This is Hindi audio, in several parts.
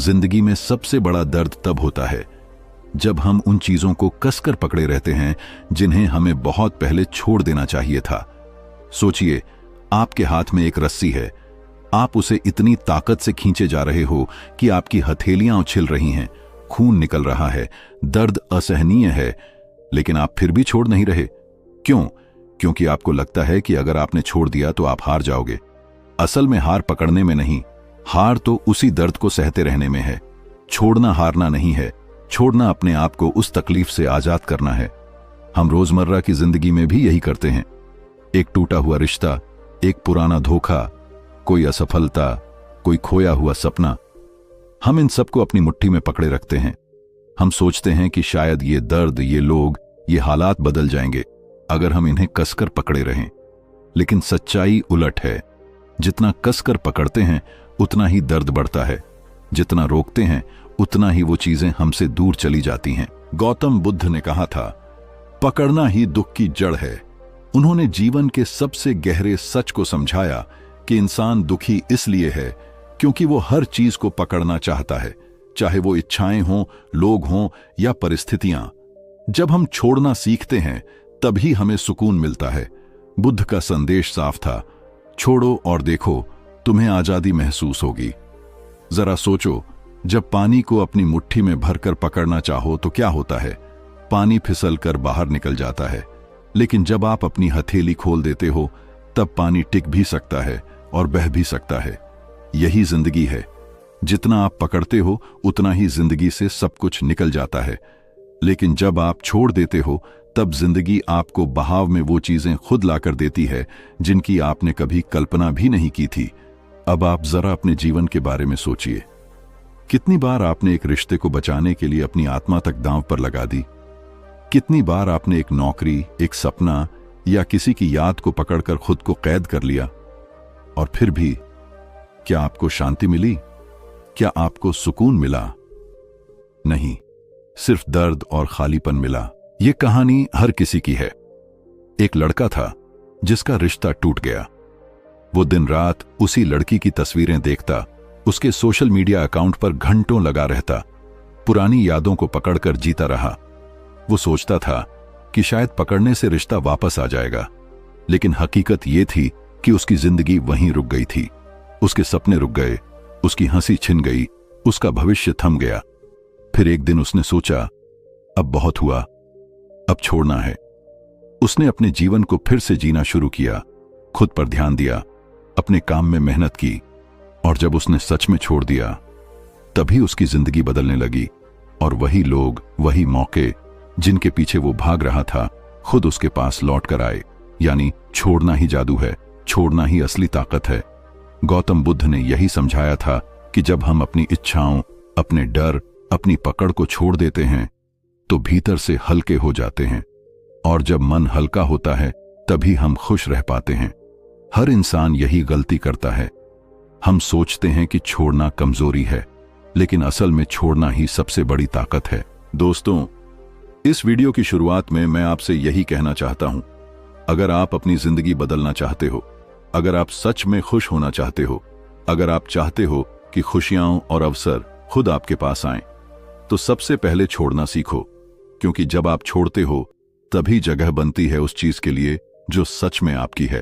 जिंदगी में सबसे बड़ा दर्द तब होता है जब हम उन चीजों को कसकर पकड़े रहते हैं जिन्हें हमें बहुत पहले छोड़ देना चाहिए था। सोचिए, आपके हाथ में एक रस्सी है, आप उसे इतनी ताकत से खींचे जा रहे हो कि आपकी हथेलियां उछल रही हैं, खून निकल रहा है, दर्द असहनीय है, लेकिन आप फिर भी छोड़ नहीं रहे। क्यों? क्योंकि आपको लगता है कि अगर आपने छोड़ दिया तो आप हार जाओगे। असल में हार पकड़ने में नहीं, हार तो उसी दर्द को सहते रहने में है। छोड़ना हारना नहीं है, छोड़ना अपने आप को उस तकलीफ से आजाद करना है। हम रोजमर्रा की जिंदगी में भी यही करते हैं। एक टूटा हुआ रिश्ता, एक पुराना धोखा, कोई असफलता, कोई खोया हुआ सपना, हम इन सबको अपनी मुट्ठी में पकड़े रखते हैं। हम सोचते हैं कि शायद ये दर्द, ये लोग, ये हालात बदल जाएंगे अगर हम इन्हें कसकर पकड़े रहें। लेकिन सच्चाई उलट है। जितना कसकर पकड़ते हैं उतना ही दर्द बढ़ता है, जितना रोकते हैं उतना ही वो चीजें हमसे दूर चली जाती हैं। गौतम बुद्ध ने कहा था, पकड़ना ही दुख की जड़ है। उन्होंने जीवन के सबसे गहरे सच को समझाया कि इंसान दुखी इसलिए है क्योंकि वो हर चीज को पकड़ना चाहता है, चाहे वो इच्छाएं हों, लोग हों या परिस्थितियां। जब हम छोड़ना सीखते हैं तभी हमें सुकून मिलता है। बुद्ध का संदेश साफ था, छोड़ो और देखो, तुम्हें आजादी महसूस होगी। जरा सोचो, जब पानी को अपनी मुट्ठी में भरकर पकड़ना चाहो तो क्या होता है? पानी फिसलकर बाहर निकल जाता है। लेकिन जब आप अपनी हथेली खोल देते हो तब पानी टिक भी सकता है और बह भी सकता है। यही जिंदगी है। जितना आप पकड़ते हो उतना ही जिंदगी से सब कुछ निकल जाता है। लेकिन जब आप छोड़ देते हो तब जिंदगी आपको बहाव में वो चीजें खुद लाकर देती है जिनकी आपने कभी कल्पना भी नहीं की थी। अब आप जरा अपने जीवन के बारे में सोचिए। कितनी बार आपने एक रिश्ते को बचाने के लिए अपनी आत्मा तक दांव पर लगा दी? कितनी बार आपने एक नौकरी, एक सपना या किसी की याद को पकड़कर खुद को कैद कर लिया? और फिर भी क्या आपको शांति मिली? क्या आपको सुकून मिला? नहीं, सिर्फ दर्द और खालीपन मिला। ये कहानी हर किसी की है। एक लड़का था जिसका रिश्ता टूट गया। वो दिन रात उसी लड़की की तस्वीरें देखता, उसके सोशल मीडिया अकाउंट पर घंटों लगा रहता, पुरानी यादों को पकड़कर जीता रहा। वो सोचता था कि शायद पकड़ने से रिश्ता वापस आ जाएगा, लेकिन हकीकत ये थी कि उसकी जिंदगी वहीं रुक गई थी। उसके सपने रुक गए, उसकी हंसी छिन गई, उसका भविष्य थम गया। फिर एक दिन उसने सोचा, अब बहुत हुआ, अब छोड़ना है। उसने अपने जीवन को फिर से जीना शुरू किया, खुद पर ध्यान दिया, अपने काम में मेहनत की, और जब उसने सच में छोड़ दिया तभी उसकी जिंदगी बदलने लगी। और वही लोग, वही मौके जिनके पीछे वो भाग रहा था, खुद उसके पास लौट कर आए। यानी छोड़ना ही जादू है, छोड़ना ही असली ताकत है। गौतम बुद्ध ने यही समझाया था कि जब हम अपनी इच्छाओं, अपने डर, अपनी पकड़ को छोड़ देते हैं तो भीतर से हल्के हो जाते हैं, और जब मन हल्का होता है तभी हम खुश रह पाते हैं। हर इंसान यही गलती करता है। हम सोचते हैं कि छोड़ना कमजोरी है, लेकिन असल में छोड़ना ही सबसे बड़ी ताकत है। दोस्तों, इस वीडियो की शुरुआत में मैं आपसे यही कहना चाहता हूं, अगर आप अपनी जिंदगी बदलना चाहते हो, अगर आप सच में खुश होना चाहते हो, अगर आप चाहते हो कि खुशियां और अवसर खुद आपके पास आएं, तो सबसे पहले छोड़ना सीखो। क्योंकि जब आप छोड़ते हो तभी जगह बनती है उस चीज के लिए जो सच में आपकी है।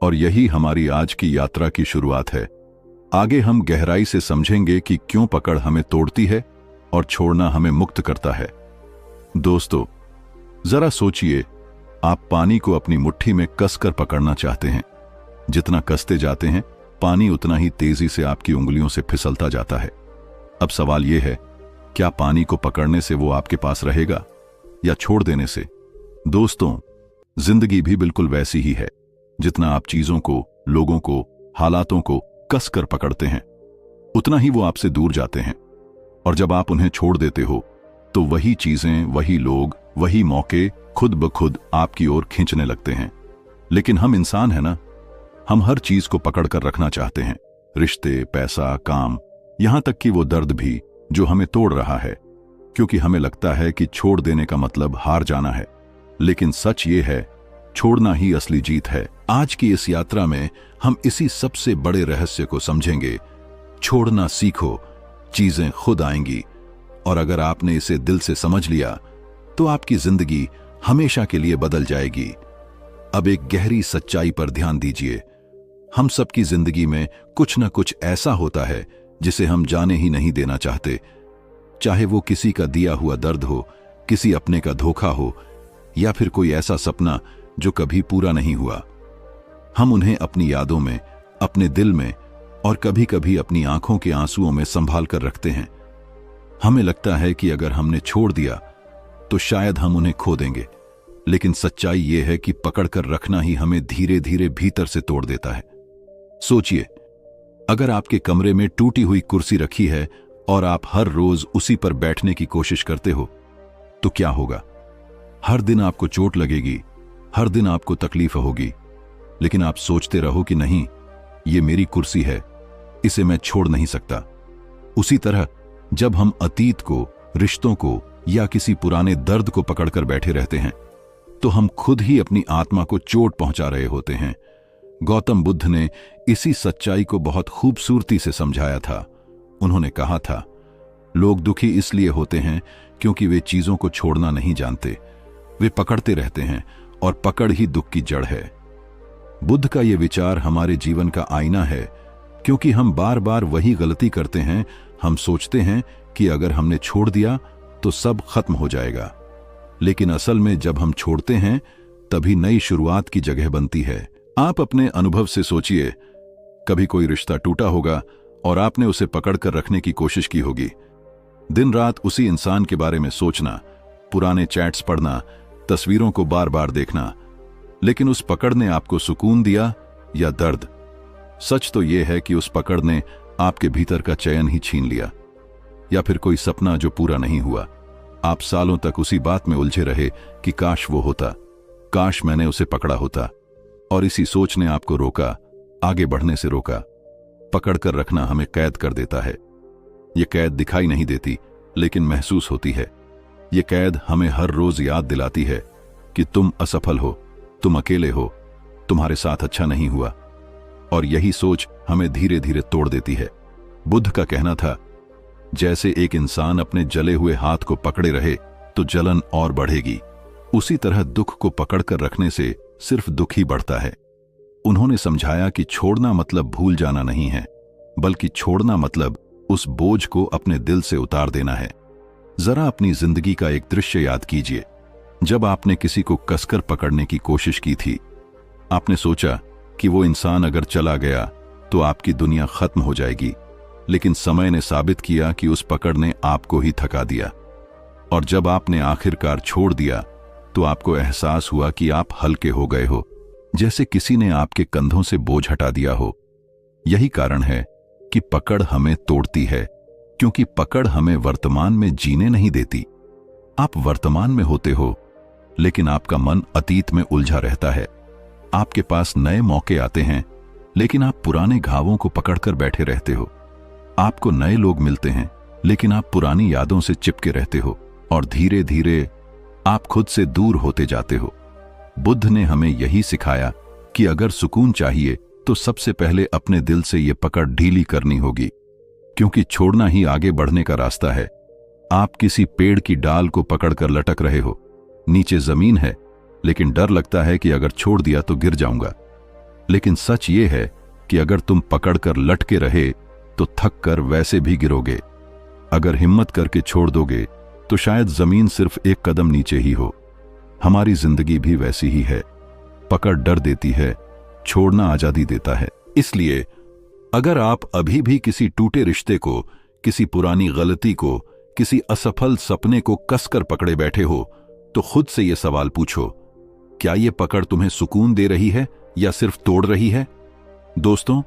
और यही हमारी आज की यात्रा की शुरुआत है। आगे हम गहराई से समझेंगे कि क्यों पकड़ हमें तोड़ती है और छोड़ना हमें मुक्त करता है। दोस्तों, जरा सोचिए, आप पानी को अपनी मुट्ठी में कसकर पकड़ना चाहते हैं। जितना कसते जाते हैं, पानी उतना ही तेजी से आपकी उंगलियों से फिसलता जाता है। अब सवाल यह है, क्या पानी को पकड़ने से वो आपके पास रहेगा या छोड़ देने से? दोस्तों, जिंदगी भी बिल्कुल वैसी ही है। जितना आप चीजों को, लोगों को, हालातों को कसकर पकड़ते हैं, उतना ही वो आपसे दूर जाते हैं। और जब आप उन्हें छोड़ देते हो तो वही चीजें, वही लोग, वही मौके खुद ब खुद आपकी ओर खींचने लगते हैं। लेकिन हम इंसान हैं ना, हम हर चीज को पकड़कर रखना चाहते हैं। रिश्ते, पैसा, काम, यहां तक कि वो दर्द भी जो हमें तोड़ रहा है, क्योंकि हमें लगता है कि छोड़ देने का मतलब हार जाना है। लेकिन सच ये है, छोड़ना ही असली जीत है। आज की इस यात्रा में हम इसी सबसे बड़े रहस्य को समझेंगे। छोड़ना सीखो, चीजें खुद आएंगी, और अगर आपने इसे दिल से समझ लिया तो आपकी जिंदगी हमेशा के लिए बदल जाएगी। अब एक गहरी सच्चाई पर ध्यान दीजिए। हम सबकी जिंदगी में कुछ न कुछ ऐसा होता है जिसे हम जाने ही नहीं देना चाहते, चाहे वो किसी का दिया हुआ दर्द हो, किसी अपने का धोखा हो, या फिर कोई ऐसा सपना जो कभी पूरा नहीं हुआ। हम उन्हें अपनी यादों में, अपने दिल में और कभी कभी अपनी आंखों के आंसुओं में संभाल कर रखते हैं। हमें लगता है कि अगर हमने छोड़ दिया तो शायद हम उन्हें खो देंगे, लेकिन सच्चाई यह है कि पकड़कर रखना ही हमें धीरे धीरे भीतर से तोड़ देता है। सोचिए, अगर आपके कमरे में टूटी हुई कुर्सी रखी है और आप हर रोज उसी पर बैठने की कोशिश करते हो, तो क्या होगा? हर दिन आपको चोट लगेगी, हर दिन आपको तकलीफ होगी, लेकिन आप सोचते रहो कि नहीं, ये मेरी कुर्सी है, इसे मैं छोड़ नहीं सकता। उसी तरह जब हम अतीत को, रिश्तों को या किसी पुराने दर्द को पकड़कर बैठे रहते हैं, तो हम खुद ही अपनी आत्मा को चोट पहुंचा रहे होते हैं। गौतम बुद्ध ने इसी सच्चाई को बहुत खूबसूरती से समझाया था। उन्होंने कहा था, लोग दुखी इसलिए होते हैं क्योंकि वे चीजों को छोड़ना नहीं जानते। वे पकड़ते रहते हैं और पकड़ ही दुख की जड़ है। बुद्ध का यह विचार हमारे जीवन का आईना है, क्योंकि हम बार बार वही गलती करते हैं। हम सोचते हैं कि अगर हमने छोड़ दिया तो सब खत्म हो जाएगा, लेकिन असल में जब हम छोड़ते हैं तभी नई शुरुआत की जगह बनती है। आप अपने अनुभव से सोचिए, कभी कोई रिश्ता टूटा होगा और आपने उसे पकड़कर रखने की कोशिश की होगी। दिन रात उसी इंसान के बारे में सोचना, पुराने चैट्स पढ़ना, तस्वीरों को बार बार देखना, लेकिन उस पकड़ ने आपको सुकून दिया या दर्द? सच तो यह है कि उस पकड़ ने आपके भीतर का चैन ही छीन लिया। या फिर कोई सपना जो पूरा नहीं हुआ। आप सालों तक उसी बात में उलझे रहे कि काश वो होता, काश मैंने उसे पकड़ा होता, और इसी सोच ने आपको रोका, आगे बढ़ने से रोका। पकड़कर रखना हमें कैद कर देता है। यह कैद दिखाई नहीं देती, लेकिन महसूस होती है। यह कैद हमें हर रोज याद दिलाती है कि तुम असफल हो, तुम अकेले हो, तुम्हारे साथ अच्छा नहीं हुआ, और यही सोच हमें धीरे धीरे तोड़ देती है। बुद्ध का कहना था, जैसे एक इंसान अपने जले हुए हाथ को पकड़े रहे तो जलन और बढ़ेगी, उसी तरह दुख को पकड़कर रखने से सिर्फ दुख ही बढ़ता है। उन्होंने समझाया कि छोड़ना मतलब भूल जाना नहीं है, बल्कि छोड़ना मतलब उस बोझ को अपने दिल से उतार देना है। जरा अपनी जिंदगी का एक दृश्य याद कीजिए, जब आपने किसी को कसकर पकड़ने की कोशिश की थी। आपने सोचा कि वो इंसान अगर चला गया तो आपकी दुनिया खत्म हो जाएगी, लेकिन समय ने साबित किया कि उस पकड़ ने आपको ही थका दिया। और जब आपने आखिरकार छोड़ दिया तो आपको एहसास हुआ कि आप हल्के हो गए हो, जैसे किसी ने आपके कंधों से बोझ हटा दिया हो। यही कारण है कि पकड़ हमें तोड़ती है, क्योंकि पकड़ हमें वर्तमान में जीने नहीं देती। आप वर्तमान में होते हो, लेकिन आपका मन अतीत में उलझा रहता है। आपके पास नए मौके आते हैं, लेकिन आप पुराने घावों को पकड़कर बैठे रहते हो। आपको नए लोग मिलते हैं, लेकिन आप पुरानी यादों से चिपके रहते हो, और धीरे धीरे आप खुद से दूर होते जाते हो। बुद्ध ने हमें यही सिखाया कि अगर सुकून चाहिए तो सबसे पहले अपने दिल से ये पकड़ ढीली करनी होगी, क्योंकि छोड़ना ही आगे बढ़ने का रास्ता है। आप किसी पेड़ की डाल को पकड़कर लटक रहे हो, नीचे जमीन है, लेकिन डर लगता है कि अगर छोड़ दिया तो गिर जाऊंगा। लेकिन सच ये है कि अगर तुम पकड़कर लटके रहे तो थक कर वैसे भी गिरोगे। अगर हिम्मत करके छोड़ दोगे तो शायद जमीन सिर्फ एक कदम नीचे ही हो। हमारी जिंदगी भी वैसी ही है। पकड़ डर देती है, छोड़ना आजादी देता है। इसलिए अगर आप अभी भी किसी टूटे रिश्ते को, किसी पुरानी गलती को, किसी असफल सपने को कसकर पकड़े बैठे हो, तो खुद से यह सवाल पूछो, क्या यह पकड़ तुम्हें सुकून दे रही है या सिर्फ तोड़ रही है? दोस्तों,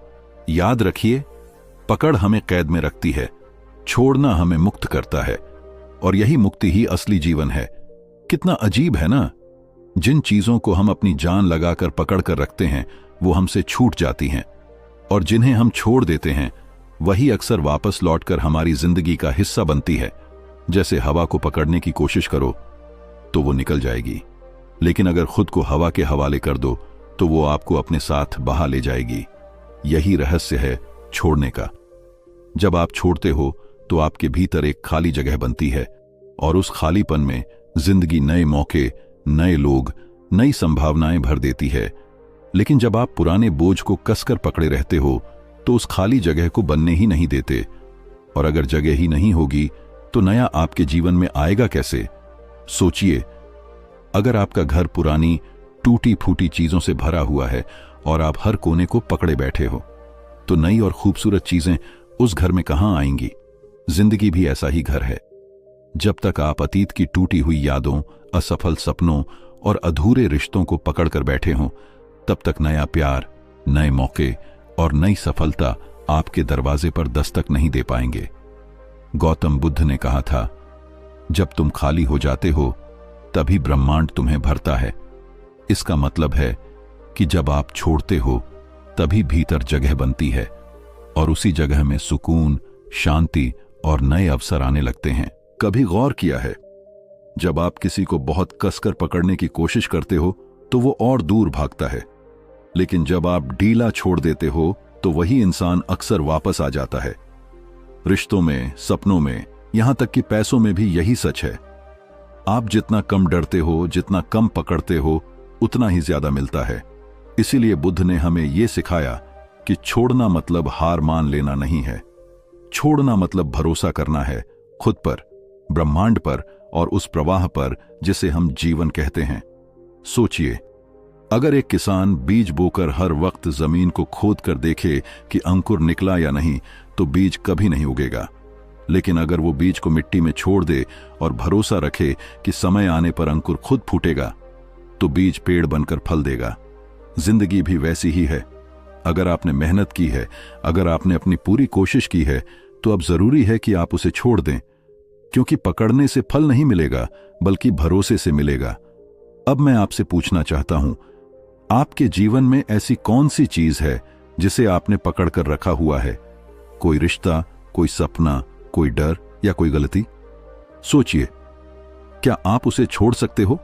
याद रखिए, पकड़ हमें कैद में रखती है, छोड़ना हमें मुक्त करता है, और यही मुक्ति ही असली जीवन है। कितना अजीब है ना? जिन चीजों को हम अपनी जान लगाकर पकड़ कर रखते हैं वो हमसे छूट जाती हैं, और जिन्हें हम छोड़ देते हैं वही अक्सर वापस लौटकर हमारी जिंदगी का हिस्सा बनती है। जैसे हवा को पकड़ने की कोशिश करो तो वो निकल जाएगी, लेकिन अगर खुद को हवा के हवाले कर दो तो वो आपको अपने साथ बहा ले जाएगी। यही रहस्य है छोड़ने का। जब आप छोड़ते हो तो आपके भीतर एक खाली जगह बनती है, और उस खालीपन में जिंदगी नए मौके, नए लोग, नई संभावनाएं भर देती है। लेकिन जब आप पुराने बोझ को कसकर पकड़े रहते हो तो उस खाली जगह को बनने ही नहीं देते, और अगर जगह ही नहीं होगी तो नया आपके जीवन में आएगा कैसे? सोचिए, अगर आपका घर पुरानी टूटी फूटी चीजों से भरा हुआ है और आप हर कोने को पकड़े बैठे हो, तो नई और खूबसूरत चीजें उस घर में कहां आएंगी? जिंदगी भी ऐसा ही घर है। जब तक आप अतीत की टूटी हुई यादों, असफल सपनों और अधूरे रिश्तों को पकड़कर बैठे हों, तब तक नया प्यार, नए मौके और नई सफलता आपके दरवाजे पर दस्तक नहीं दे पाएंगे। गौतम बुद्ध ने कहा था, जब तुम खाली हो जाते हो तभी ब्रह्मांड तुम्हें भरता है। इसका मतलब है कि जब आप छोड़ते हो तभी भीतर जगह बनती है, और उसी जगह में सुकून, शांति और नए अवसर आने लगते हैं। कभी गौर किया है, जब आप किसी को बहुत कसकर पकड़ने की कोशिश करते हो तो वो और दूर भागता है, लेकिन जब आप ढीला छोड़ देते हो तो वही इंसान अक्सर वापस आ जाता है। रिश्तों में, सपनों में, यहां तक कि पैसों में भी यही सच है। आप जितना कम डरते हो, जितना कम पकड़ते हो, उतना ही ज्यादा मिलता है। इसीलिए बुद्ध ने हमें यह सिखाया कि छोड़ना मतलब हार मान लेना नहीं है। छोड़ना मतलब भरोसा करना है, खुद पर, ब्रह्मांड पर और उस प्रवाह पर जिसे हम जीवन कहते हैं। सोचिए, अगर एक किसान बीज बोकर हर वक्त जमीन को खोद कर देखे कि अंकुर निकला या नहीं, तो बीज कभी नहीं उगेगा। लेकिन अगर वो बीज को मिट्टी में छोड़ दे और भरोसा रखे कि समय आने पर अंकुर खुद फूटेगा, तो बीज पेड़ बनकर फल देगा। जिंदगी भी वैसी ही है। अगर आपने मेहनत की है, अगर आपने अपनी पूरी कोशिश की है, तो अब जरूरी है कि आप उसे छोड़ दें, क्योंकि पकड़ने से फल नहीं मिलेगा, बल्कि भरोसे से मिलेगा। अब मैं आपसे पूछना चाहता हूं, आपके जीवन में ऐसी कौन सी चीज है जिसे आपने पकड़कर रखा हुआ है? कोई रिश्ता, कोई सपना, कोई डर या कोई गलती? सोचिए, क्या आप उसे छोड़ सकते हो?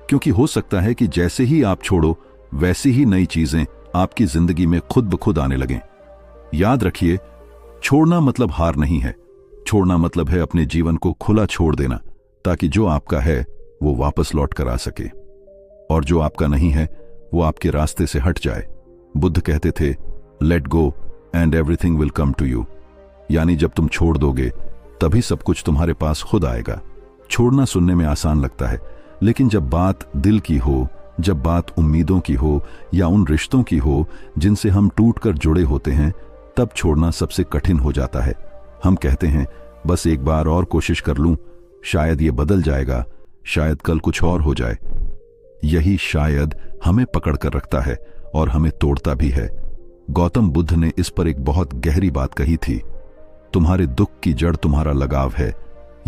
क्योंकि हो सकता है कि जैसे ही आप छोड़ो, वैसी ही नई चीजें आपकी जिंदगी में खुद ब खुद आने लगें। याद रखिए, छोड़ना मतलब हार नहीं है। छोड़ना मतलब है अपने जीवन को खुला छोड़ देना, ताकि जो आपका है वो वापस लौट कर आ सके, और जो आपका नहीं है वो आपके रास्ते से हट जाए। बुद्ध कहते थे, let go and everything will come to you. यानी जब तुम छोड़ दोगे तभी सब कुछ तुम्हारे पास खुद आएगा। छोड़ना सुनने में आसान लगता है, लेकिन जब बात दिल की हो, जब बात उम्मीदों की हो या उन रिश्तों की हो जिनसे हम टूटकर जुड़े होते हैं, तब छोड़ना सबसे कठिन हो जाता है। हम कहते हैं, बस एक बार और कोशिश कर लूं, शायद ये बदल जाएगा, शायद कल कुछ और हो जाए। यही शायद हमें पकड़ कर रखता है और हमें तोड़ता भी है। गौतम बुद्ध ने इस पर एक बहुत गहरी बात कही थी, तुम्हारे दुख की जड़ तुम्हारा लगाव है,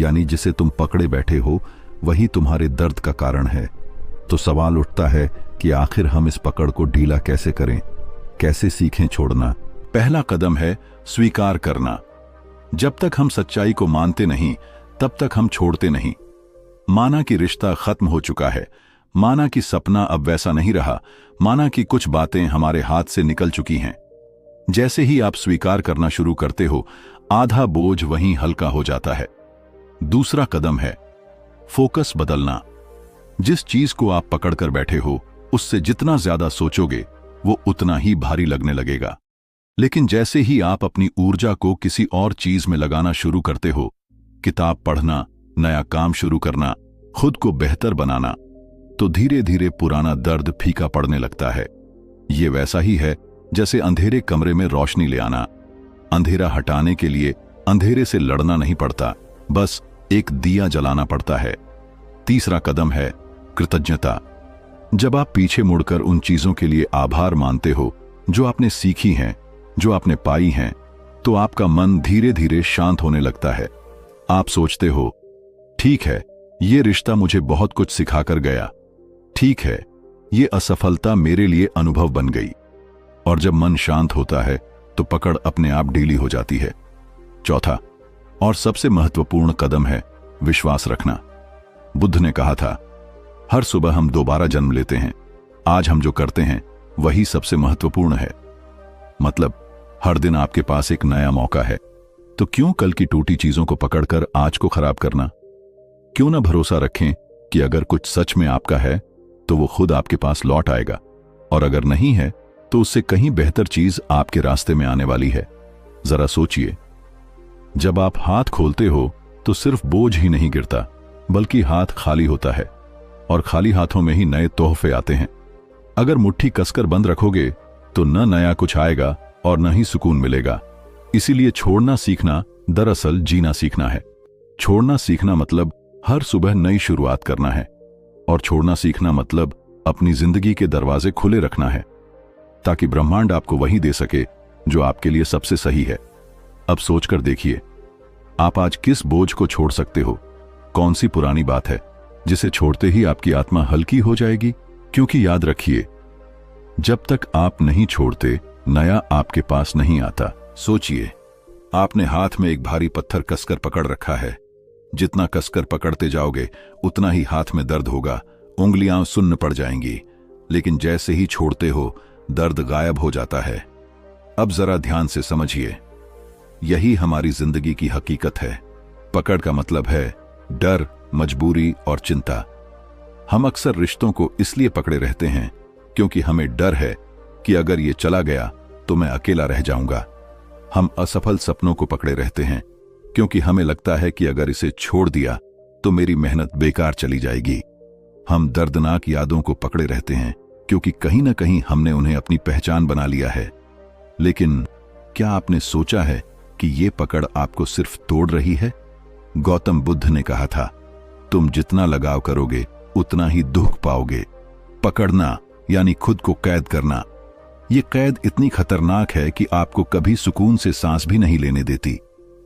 यानी जिसे तुम पकड़े बैठे हो वही तुम्हारे दर्द का कारण है। तो सवाल उठता है कि आखिर हम इस पकड़ को ढीला कैसे करें, कैसे सीखें छोड़ना? पहला कदम है स्वीकार करना। जब तक हम सच्चाई को मानते नहीं, तब तक हम छोड़ते नहीं। माना कि रिश्ता खत्म हो चुका है, माना कि सपना अब वैसा नहीं रहा, माना कि कुछ बातें हमारे हाथ से निकल चुकी हैं। जैसे ही आप स्वीकार करना शुरू करते हो, आधा बोझ वहीं हल्का हो जाता है। दूसरा कदम है फोकस बदलना। जिस चीज को आप पकड़कर बैठे हो, उससे जितना ज्यादा सोचोगे वो उतना ही भारी लगने लगेगा। लेकिन जैसे ही आप अपनी ऊर्जा को किसी और चीज में लगाना शुरू करते हो, किताब पढ़ना, नया काम शुरू करना, खुद को बेहतर बनाना, तो धीरे धीरे पुराना दर्द फीका पड़ने लगता है। ये वैसा ही है जैसे अंधेरे कमरे में रोशनी ले आना। अंधेरा हटाने के लिए अंधेरे से लड़ना नहीं पड़ता, बस एक दिया जलाना पड़ता है। तीसरा कदम है कृतज्ञता। जब आप पीछे मुड़कर उन चीजों के लिए आभार मानते हो जो आपने सीखी हैं, जो आपने पाई हैं, तो आपका मन धीरे धीरे शांत होने लगता है। आप सोचते हो, ठीक है, ये रिश्ता मुझे बहुत कुछ सिखाकर गया, ठीक है, ये असफलता मेरे लिए अनुभव बन गई। और जब मन शांत होता है तो पकड़ अपने आप ढीली हो जाती है। चौथा और सबसे महत्वपूर्ण कदम है विश्वास रखना। बुद्ध ने कहा था, हर सुबह हम दोबारा जन्म लेते हैं, आज हम जो करते हैं वही सबसे महत्वपूर्ण है। मतलब हर दिन आपके पास एक नया मौका है। तो क्यों कल की टूटी चीजों को पकड़कर आज को खराब करना? क्यों ना भरोसा रखें कि अगर कुछ सच में आपका है तो वो खुद आपके पास लौट आएगा, और अगर नहीं है तो उससे कहीं बेहतर चीज आपके रास्ते में आने वाली है। जरा सोचिए, जब आप हाथ खोलते हो तो सिर्फ बोझ ही नहीं गिरता, बल्कि हाथ खाली होता है, और खाली हाथों में ही नए तोहफे आते हैं। अगर मुट्ठी कसकर बंद रखोगे तो न नया कुछ आएगा और न ही सुकून मिलेगा। इसीलिए छोड़ना सीखना दरअसल जीना सीखना है। छोड़ना सीखना मतलब हर सुबह नई शुरुआत करना है, और छोड़ना सीखना मतलब अपनी जिंदगी के दरवाजे खुले रखना है, ताकि ब्रह्मांड आपको वही दे सके जो आपके लिए सबसे सही है। अब सोचकर देखिए, आप आज किस बोझ को छोड़ सकते हो? कौन सी पुरानी बात है जिसे छोड़ते ही आपकी आत्मा हल्की हो जाएगी? क्योंकि याद रखिए, जब तक आप नहीं छोड़ते, नया आपके पास नहीं आता। सोचिए, आपने हाथ में एक भारी पत्थर कसकर पकड़ रखा है। जितना कसकर पकड़ते जाओगे उतना ही हाथ में दर्द होगा, उंगलियां सुन्न पड़ जाएंगी। लेकिन जैसे ही छोड़ते हो, दर्द गायब हो जाता है। अब जरा ध्यान से समझिए, यही हमारी जिंदगी की हकीकत है। पकड़ का मतलब है डर, मजबूरी और चिंता। हम अक्सर रिश्तों को इसलिए पकड़े रहते हैं क्योंकि हमें डर है कि अगर ये चला गया तो मैं अकेला रह जाऊंगा। हम असफल सपनों को पकड़े रहते हैं क्योंकि हमें लगता है कि अगर इसे छोड़ दिया तो मेरी मेहनत बेकार चली जाएगी। हम दर्दनाक यादों को पकड़े रहते हैं क्योंकि कहीं ना कहीं हमने उन्हें अपनी पहचान बना लिया है। लेकिन क्या आपने सोचा है कि ये पकड़ आपको सिर्फ तोड़ रही है? गौतम बुद्ध ने कहा था, तुम जितना लगाव करोगे उतना ही दुख पाओगे। पकड़ना यानी खुद को कैद करना। ये कैद इतनी खतरनाक है कि आपको कभी सुकून से सांस भी नहीं लेने देती।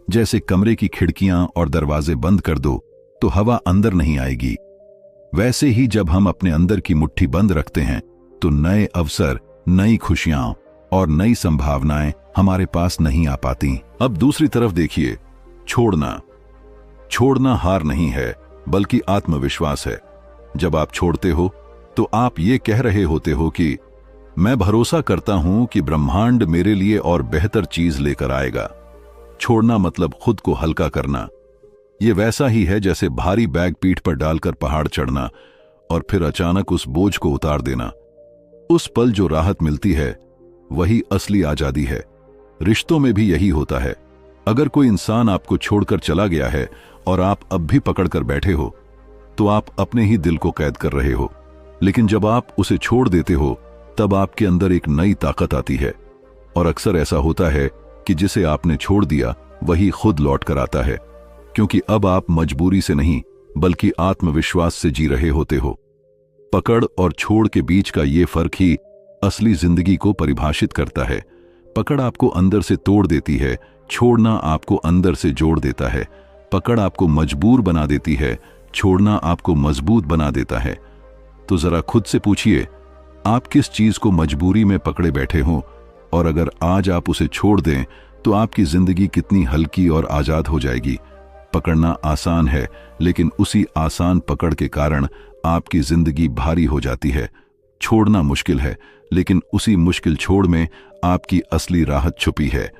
जैसे कमरे की खिड़कियां और दरवाजे बंद कर दो तो हवा अंदर नहीं आएगी, वैसे ही जब हम अपने अंदर की मुट्ठी बंद रखते हैं तो नए अवसर, नई खुशियां और नई संभावनाएं हमारे पास नहीं आ पाती। अब दूसरी तरफ देखिए, छोड़ना हार नहीं है बल्कि आत्मविश्वास है। जब आप छोड़ते हो तो आप ये कह रहे होते हो कि मैं भरोसा करता हूं कि ब्रह्मांड मेरे लिए और बेहतर चीज लेकर आएगा। छोड़ना मतलब खुद को हल्का करना। ये वैसा ही है जैसे भारी बैग पीठ पर डालकर पहाड़ चढ़ना और फिर अचानक उस बोझ को उतार देना। उस पल जो राहत मिलती है वही असली आजादी है। रिश्तों में भी यही होता है। अगर कोई इंसान आपको छोड़कर चला गया है और आप अब भी पकड़कर बैठे हो तो आप अपने ही दिल को कैद कर रहे हो। लेकिन जब आप उसे छोड़ देते हो तब आपके अंदर एक नई ताकत आती है, और अक्सर ऐसा होता है कि जिसे आपने छोड़ दिया वही खुद लौट कर आता है, क्योंकि अब आप मजबूरी से नहीं बल्कि आत्मविश्वास से जी रहे होते हो। पकड़ और छोड़ के बीच का ये फर्क ही असली जिंदगी को परिभाषित करता है। पकड़ आपको अंदर से तोड़ देती है, छोड़ना आपको अंदर से जोड़ देता है। पकड़ आपको मजबूर बना देती है, छोड़ना आपको मजबूत बना देता है। तो जरा खुद से पूछिए, आप किस चीज को मजबूरी में पकड़े बैठे हो, और अगर आज आप उसे छोड़ दें तो आपकी जिंदगी कितनी हल्की और आजाद हो जाएगी। पकड़ना आसान है, लेकिन उसी आसान पकड़ के कारण आपकी जिंदगी भारी हो जाती है। छोड़ना मुश्किल है, लेकिन उसी मुश्किल छोड़ में आपकी असली राहत छुपी है।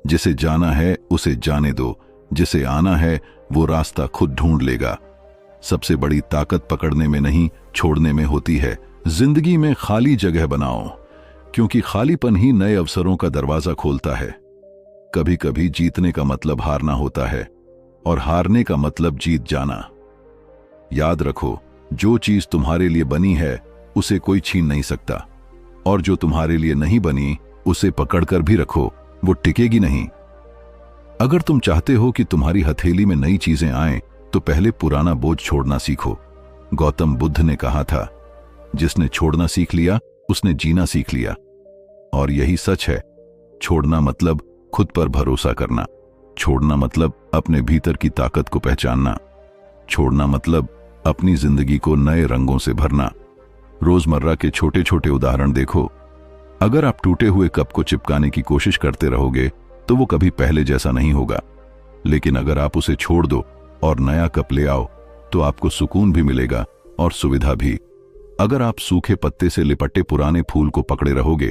जिसे जाना है उसे जाने दो, जिसे आना है वो रास्ता खुद ढूंढ लेगा। सबसे बड़ी ताकत पकड़ने में नहीं, छोड़ने में होती है। जिंदगी में खाली जगह बनाओ, क्योंकि खालीपन ही नए अवसरों का दरवाजा खोलता है। कभी कभी जीतने का मतलब हारना होता है, और हारने का मतलब जीत जाना। याद रखो, जो चीज तुम्हारे लिए बनी है उसे कोई छीन नहीं सकता, और जो तुम्हारे लिए नहीं बनी उसे पकड़कर भी रखो, वो टिकेगी नहीं। अगर तुम चाहते हो कि तुम्हारी हथेली में नई चीजें आएं, तो पहले पुराना बोझ छोड़ना सीखो। गौतम बुद्ध ने कहा था, जिसने छोड़ना सीख लिया उसने जीना सीख लिया। और यही सच है। छोड़ना मतलब खुद पर भरोसा करना। छोड़ना मतलब अपने भीतर की ताकत को पहचानना। छोड़ना मतलब अपनी जिंदगी को नए रंगों से भरना। रोजमर्रा के छोटे छोटे उदाहरण देखो। अगर आप टूटे हुए कप को चिपकाने की कोशिश करते रहोगे तो वो कभी पहले जैसा नहीं होगा, लेकिन अगर आप उसे छोड़ दो और नया कप ले आओ तो आपको सुकून भी मिलेगा और सुविधा भी। अगर आप सूखे पत्ते से लिपटे पुराने फूल को पकड़े रहोगे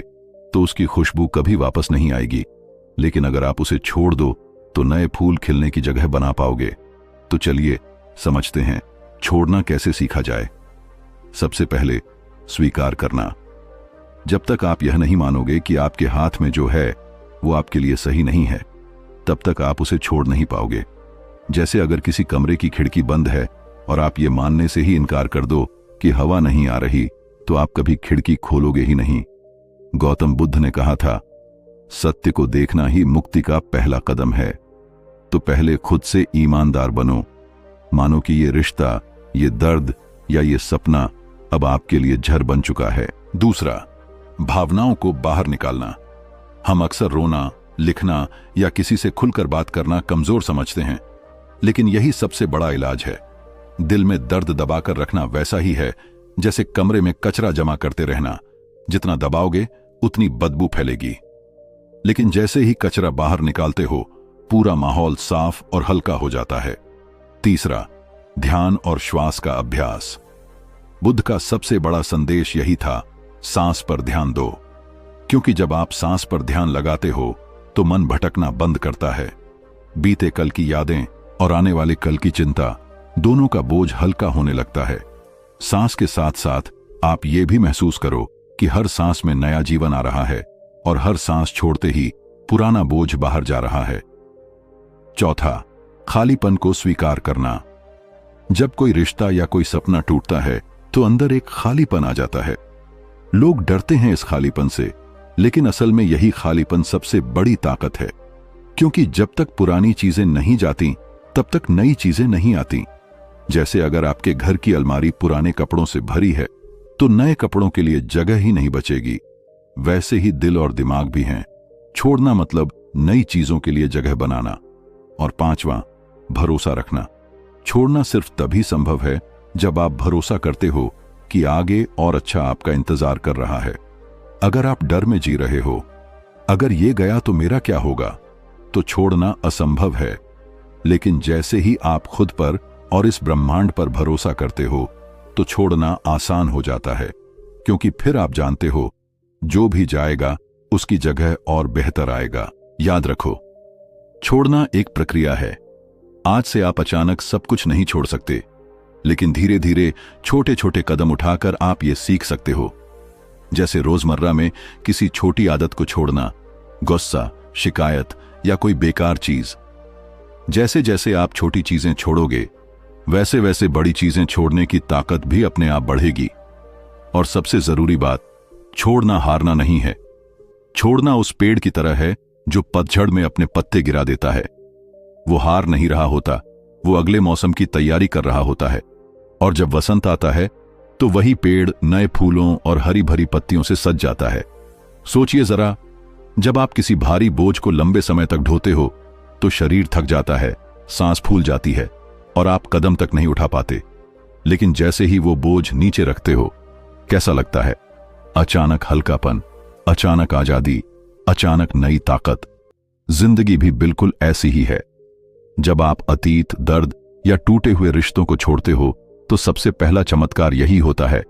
तो उसकी खुशबू कभी वापस नहीं आएगी, लेकिन अगर आप उसे छोड़ दो तो नए फूल खिलने की जगह बना पाओगे। तो चलिए समझते हैं छोड़ना कैसे सीखा जाए। सबसे पहले स्वीकार करना। जब तक आप यह नहीं मानोगे कि आपके हाथ में जो है वो आपके लिए सही नहीं है, तब तक आप उसे छोड़ नहीं पाओगे। जैसे अगर किसी कमरे की खिड़की बंद है और आप ये मानने से ही इनकार कर दो कि हवा नहीं आ रही, तो आप कभी खिड़की खोलोगे ही नहीं। गौतम बुद्ध ने कहा था, सत्य को देखना ही मुक्ति का पहला कदम है। तो पहले खुद से ईमानदार बनो। मानो कि ये रिश्ता, ये दर्द या ये सपना अब आपके लिए झर बन चुका है। दूसरा, भावनाओं को बाहर निकालना। हम अक्सर रोना, लिखना या किसी से खुलकर बात करना कमजोर समझते हैं, लेकिन यही सबसे बड़ा इलाज है। दिल में दर्द दबाकर रखना वैसा ही है जैसे कमरे में कचरा जमा करते रहना। जितना दबाओगे उतनी बदबू फैलेगी, लेकिन जैसे ही कचरा बाहर निकालते हो, पूरा माहौल साफ और हल्का हो जाता है। तीसरा, ध्यान और श्वास का अभ्यास। बुद्ध का सबसे बड़ा संदेश यही था, सांस पर ध्यान दो। क्योंकि जब आप सांस पर ध्यान लगाते हो तो मन भटकना बंद करता है। बीते कल की यादें और आने वाले कल की चिंता, दोनों का बोझ हल्का होने लगता है। सांस के साथ साथ आप ये भी महसूस करो कि हर सांस में नया जीवन आ रहा है और हर सांस छोड़ते ही पुराना बोझ बाहर जा रहा है। चौथा, खालीपन को स्वीकार करना। जब कोई रिश्ता या कोई सपना टूटता है तो अंदर एक खालीपन आ जाता है। लोग डरते हैं इस खालीपन से, लेकिन असल में यही खालीपन सबसे बड़ी ताकत है। क्योंकि जब तक पुरानी चीजें नहीं जाती, तब तक नई चीजें नहीं आती। जैसे अगर आपके घर की अलमारी पुराने कपड़ों से भरी है, तो नए कपड़ों के लिए जगह ही नहीं बचेगी। वैसे ही दिल और दिमाग भी हैं। छोड़ना मतलब नई चीजों के लिए जगह बनाना। और पांचवां, भरोसा रखना। छोड़ना सिर्फ तभी संभव है जब आप भरोसा करते हो कि आगे और अच्छा आपका इंतजार कर रहा है। अगर आप डर में जी रहे हो, अगर ये गया तो मेरा क्या होगा, तो छोड़ना असंभव है। लेकिन जैसे ही आप खुद पर और इस ब्रह्मांड पर भरोसा करते हो, तो छोड़ना आसान हो जाता है। क्योंकि फिर आप जानते हो, जो भी जाएगा उसकी जगह और बेहतर आएगा। याद रखो, छोड़ना एक प्रक्रिया है। आज से आप अचानक सब कुछ नहीं छोड़ सकते, लेकिन धीरे धीरे छोटे छोटे कदम उठाकर आप ये सीख सकते हो। जैसे रोजमर्रा में किसी छोटी आदत को छोड़ना, गुस्सा, शिकायत या कोई बेकार चीज। जैसे जैसे आप छोटी चीजें छोड़ोगे, वैसे वैसे बड़ी चीजें छोड़ने की ताकत भी अपने आप बढ़ेगी। और सबसे जरूरी बात, छोड़ना हारना नहीं है। छोड़ना उस पेड़ की तरह है जो पतझड़ में अपने पत्ते गिरा देता है। वो हार नहीं रहा होता, वो अगले मौसम की तैयारी कर रहा होता है। और जब वसंत आता है तो वही पेड़ नए फूलों और हरी भरी पत्तियों से सज जाता है। सोचिए जरा, जब आप किसी भारी बोझ को लंबे समय तक ढोते हो तो शरीर थक जाता है, सांस फूल जाती है और आप कदम तक नहीं उठा पाते। लेकिन जैसे ही वो बोझ नीचे रखते हो, कैसा लगता है? अचानक हल्कापन, अचानक आजादी, अचानक नई ताकत। जिंदगी भी बिल्कुल ऐसी ही है। जब आप अतीत, दर्द या टूटे हुए रिश्तों को छोड़ते हो, तो सबसे पहला चमत्कार यही होता है,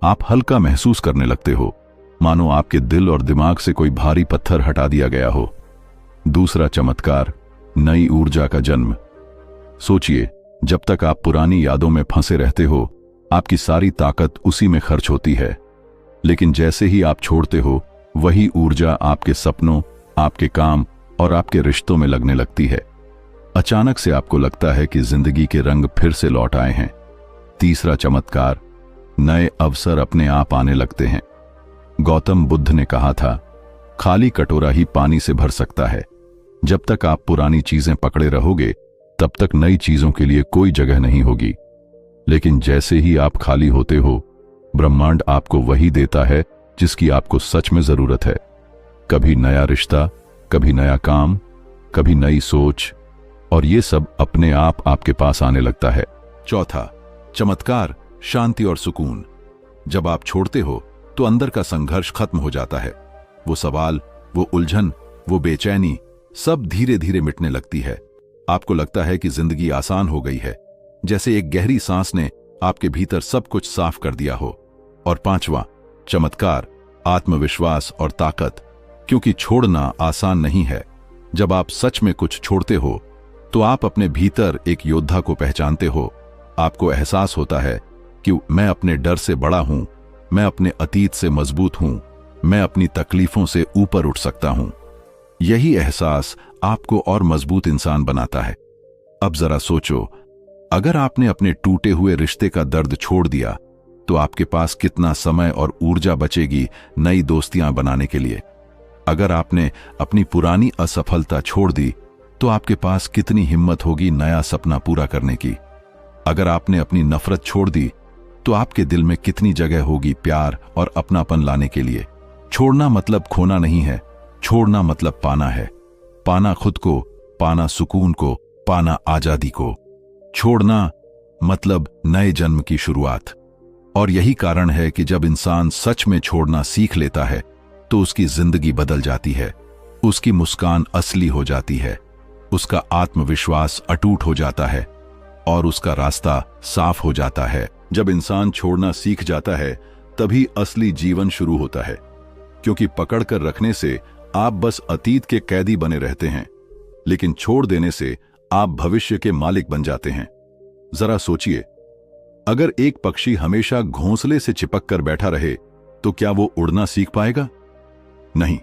आप हल्का महसूस करने लगते हो, मानो आपके दिल और दिमाग से कोई भारी पत्थर हटा दिया गया हो। दूसरा चमत्कार, नई ऊर्जा का जन्म। सोचिए, जब तक आप पुरानी यादों में फंसे रहते हो, आपकी सारी ताकत उसी में खर्च होती है। लेकिन जैसे ही आप छोड़ते हो, वही ऊर्जा आपके सपनों, आपके काम और आपके रिश्तों में लगने लगती है। अचानक से आपको लगता है कि जिंदगी के रंग फिर से लौट आए हैं। तीसरा चमत्कार, नए अवसर अपने आप आने लगते हैं। गौतम बुद्ध ने कहा था, खाली कटोरा ही पानी से भर सकता है। जब तक आप पुरानी चीजें पकड़े रहोगे, तब तक नई चीजों के लिए कोई जगह नहीं होगी। लेकिन जैसे ही आप खाली होते हो, ब्रह्मांड आपको वही देता है जिसकी आपको सच में जरूरत है। कभी नया रिश्ता, कभी नया काम, कभी नई सोच, और ये सब अपने आप आपके पास आने लगता है। चौथा चमत्कार, शांति और सुकून। जब आप छोड़ते हो तो अंदर का संघर्ष खत्म हो जाता है। वो सवाल, वो उलझन, वो बेचैनी सब धीरे धीरे मिटने लगती है। आपको लगता है कि जिंदगी आसान हो गई है, जैसे एक गहरी सांस ने आपके भीतर सब कुछ साफ कर दिया हो। और पांचवा चमत्कार, आत्मविश्वास और ताकत। क्योंकि छोड़ना आसान नहीं है, जब आप सच में कुछ छोड़ते हो तो आप अपने भीतर एक योद्धा को पहचानते हो। आपको एहसास होता है कि मैं अपने डर से बड़ा हूं, मैं अपने अतीत से मजबूत हूं, मैं अपनी तकलीफों से ऊपर उठ सकता हूं। यही एहसास आपको और मजबूत इंसान बनाता है। अब जरा सोचो, अगर आपने अपने टूटे हुए रिश्ते का दर्द छोड़ दिया तो आपके पास कितना समय और ऊर्जा बचेगी नई दोस्तियां बनाने के लिए। अगर आपने अपनी पुरानी असफलता छोड़ दी तो आपके पास कितनी हिम्मत होगी नया सपना पूरा करने की। अगर आपने अपनी नफरत छोड़ दी तो आपके दिल में कितनी जगह होगी प्यार और अपनापन लाने के लिए। छोड़ना मतलब खोना नहीं है, छोड़ना मतलब पाना है। पाना खुद को, पाना सुकून को, पाना आजादी को। छोड़ना मतलब नए जन्म की शुरुआत। और यही कारण है कि जब इंसान सच में छोड़ना सीख लेता है तो उसकी जिंदगी बदल जाती है, उसकी मुस्कान असली हो जाती है, उसका आत्मविश्वास अटूट हो जाता है और उसका रास्ता साफ हो जाता है। जब इंसान छोड़ना सीख जाता है तभी असली जीवन शुरू होता है, क्योंकि पकड़ कर रखने से आप बस अतीत के कैदी बने रहते हैं, लेकिन छोड़ देने से आप भविष्य के मालिक बन जाते हैं। जरा सोचिए, अगर एक पक्षी हमेशा घोंसले से चिपक कर बैठा रहे तो क्या वो उड़ना सीख पाएगा? नहीं,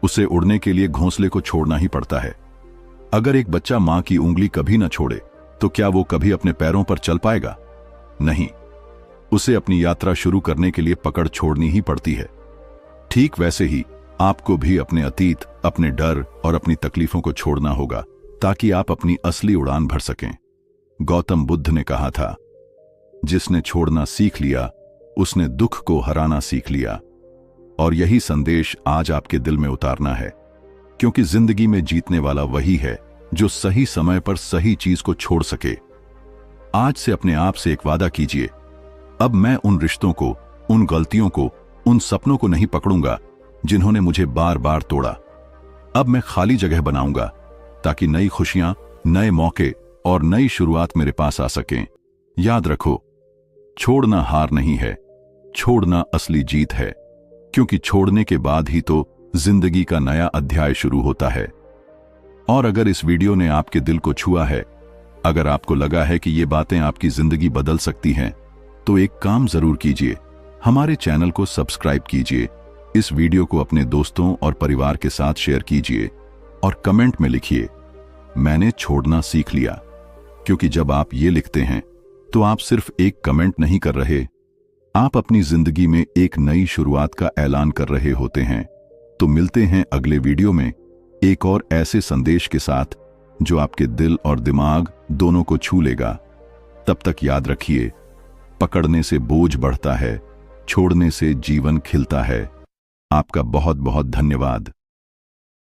उसे उड़ने के लिए घोंसले को छोड़ना ही पड़ता है। अगर एक बच्चा मां की उंगली कभी न छोड़े तो क्या वो कभी अपने पैरों पर चल पाएगा? नहीं, उसे अपनी यात्रा शुरू करने के लिए पकड़ छोड़नी ही पड़ती है। ठीक वैसे ही आपको भी अपने अतीत, अपने डर और अपनी तकलीफों को छोड़ना होगा ताकि आप अपनी असली उड़ान भर सकें। गौतम बुद्ध ने कहा था, जिसने छोड़ना सीख लिया उसने दुख को हराना सीख लिया। और यही संदेश आज आपके दिल में उतारना है, क्योंकि जिंदगी में जीतने वाला वही है जो सही समय पर सही चीज को छोड़ सके। आज से अपने आप से एक वादा कीजिए, अब मैं उन रिश्तों को, उन गलतियों को, उन सपनों को नहीं पकड़ूंगा जिन्होंने मुझे बार बार तोड़ा। अब मैं खाली जगह बनाऊंगा ताकि नई खुशियां, नए मौके और नई शुरुआत मेरे पास आ सकें। याद रखो, छोड़ना हार नहीं है, छोड़ना असली जीत है, क्योंकि छोड़ने के बाद ही तो जिंदगी का नया अध्याय शुरू होता है। और अगर इस वीडियो ने आपके दिल को छुआ है, अगर आपको लगा है कि ये बातें आपकी जिंदगी बदल सकती हैं, तो एक काम जरूर कीजिए, हमारे चैनल को सब्सक्राइब कीजिए, इस वीडियो को अपने दोस्तों और परिवार के साथ शेयर कीजिए और कमेंट में लिखिए, मैंने छोड़ना सीख लिया। क्योंकि जब आप ये लिखते हैं तो आप सिर्फ एक कमेंट नहीं कर रहे, आप अपनी जिंदगी में एक नई शुरुआत का ऐलान कर रहे होते हैं। तो मिलते हैं अगले वीडियो में एक और ऐसे संदेश के साथ जो आपके दिल और दिमाग दोनों को छू लेगा। तब तक याद रखिए, पकड़ने से बोझ बढ़ता है, छोड़ने से जीवन खिलता है। आपका बहुत बहुत धन्यवाद।